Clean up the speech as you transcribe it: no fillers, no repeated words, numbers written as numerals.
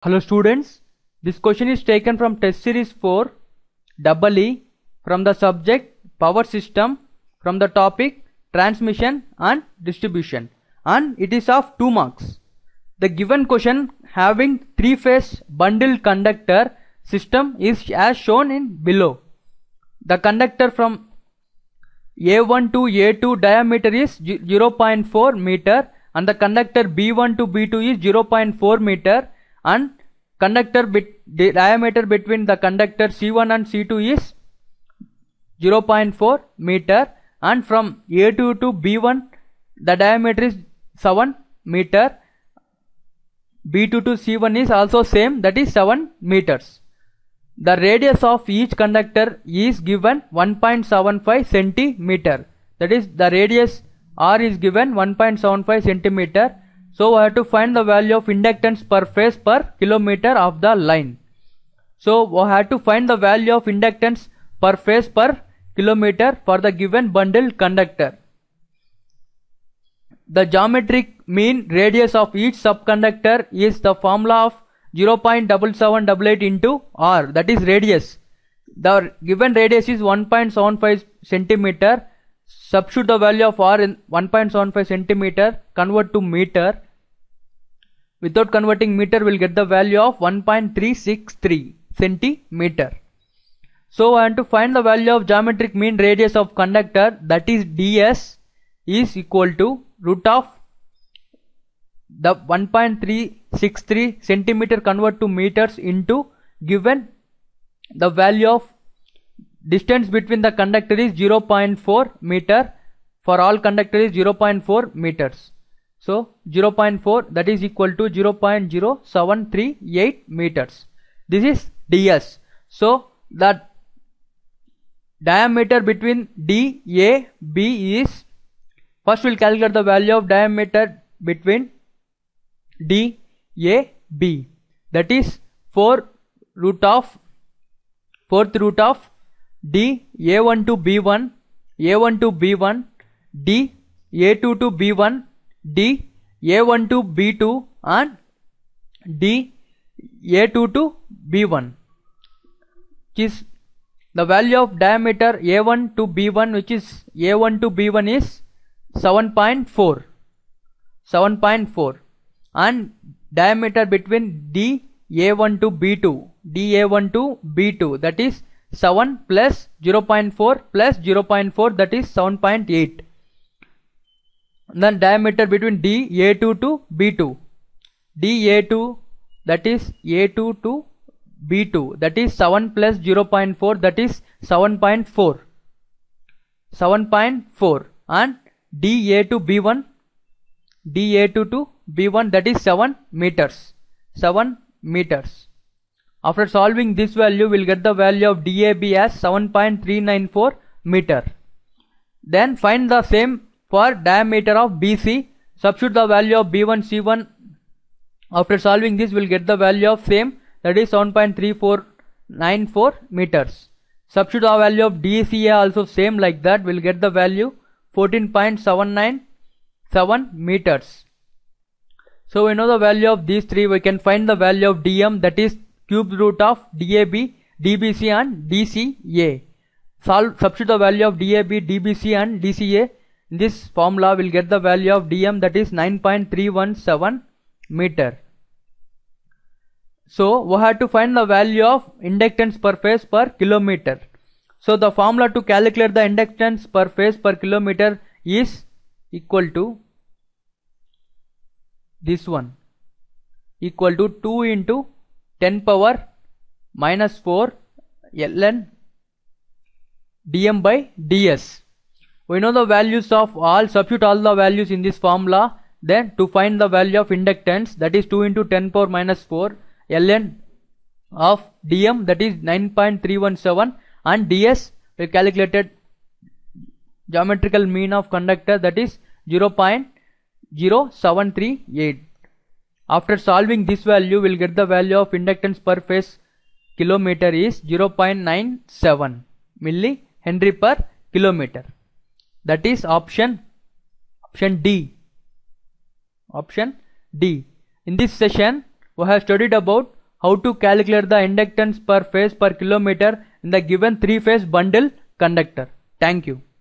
Hello students, this question is taken from test series 4 EE from the subject power system from the topic transmission and distribution, and it is of 2 marks. The given question having 3-phase bundled conductor system is as shown in below. The conductor from A1 to A2 diameter is 0.4 meter and the conductor B1 to B2 is 0.4 meter and conductor diameter between the conductor C1 and C2 is 0.4 meter, and from A2 to B1 the diameter is 7 meter, B2 to C1 is also same, that is 7 meters. The radius of each conductor is given 1.75 centimeter, that is the radius R is given 1.75 centimeter. So we have to find the value of inductance per phase per kilometer of the line. So we have to find the value of inductance per phase per kilometer for the given bundled conductor. The geometric mean radius of each subconductor is the formula of 0.7788 into R, that is radius. The given radius is 1.75 centimeter. Substitute the value of R in 1.75 centimeter, convert to meter. Without converting meter, we'll get the value of 1.363 centimeter. So I want to find the value of geometric mean radius of conductor, that is ds, is equal to root of the 1.363 centimeter convert to meters into given the value of distance between the conductor is 0.4 meter. For all conductor is 0.4 meters. So 0.4, that is equal to 0.0738 meters. This is ds. So the diameter between DAB is, first we'll calculate the value of diameter between DAB, that is 4th root of D A1 to B1, A1 to B1, D A2 to B1, D A1 to B2 and D A2 to B1, which is the value of diameter A1 to B1, which is A1 to B1 is 7.4 and diameter between D A1 to B2, that is 7 plus 0.4 plus 0.4, that is 7.8. Then diameter between DA2 to B2, DA2, that is A2 to B2, that is 7 plus 0.4, that is 7.4 and DA to B1, DA2 to B1, that is 7 meters. After solving this value, we'll get the value of DAB as 7.394 meter. Then find the same for diameter of BC. Substitute the value of B1 C1. After solving this, we'll get the value of same, that is 7.3494 meters. Substitute the value of DCA also same like that. We'll get the value 14.797 meters. So we know the value of these three. We can find the value of DM, that is cube root of DAB, DBC and DCA. Substitute the value of DAB, DBC and DCA. In this formula, we'll get the value of DM, that is 9.317 meter. So we have to find the value of inductance per phase per kilometer. So the formula to calculate the inductance per phase per kilometer is equal to this one, equal to 2 into 10 power minus 4 ln dm by ds. We know the values of all, substitute all the values in this formula. Then to find the value of inductance, that is 2 into 10 power minus 4 ln of dm, that is 9.317 and ds we calculated geometrical mean of conductor, that is 0.0738. After solving this value, we'll get the value of inductance per phase kilometer is 0.97 millihenry per kilometer. That is option D. In this session we have studied about how to calculate the inductance per phase per kilometer in the given 3-phase bundle conductor. Thank you.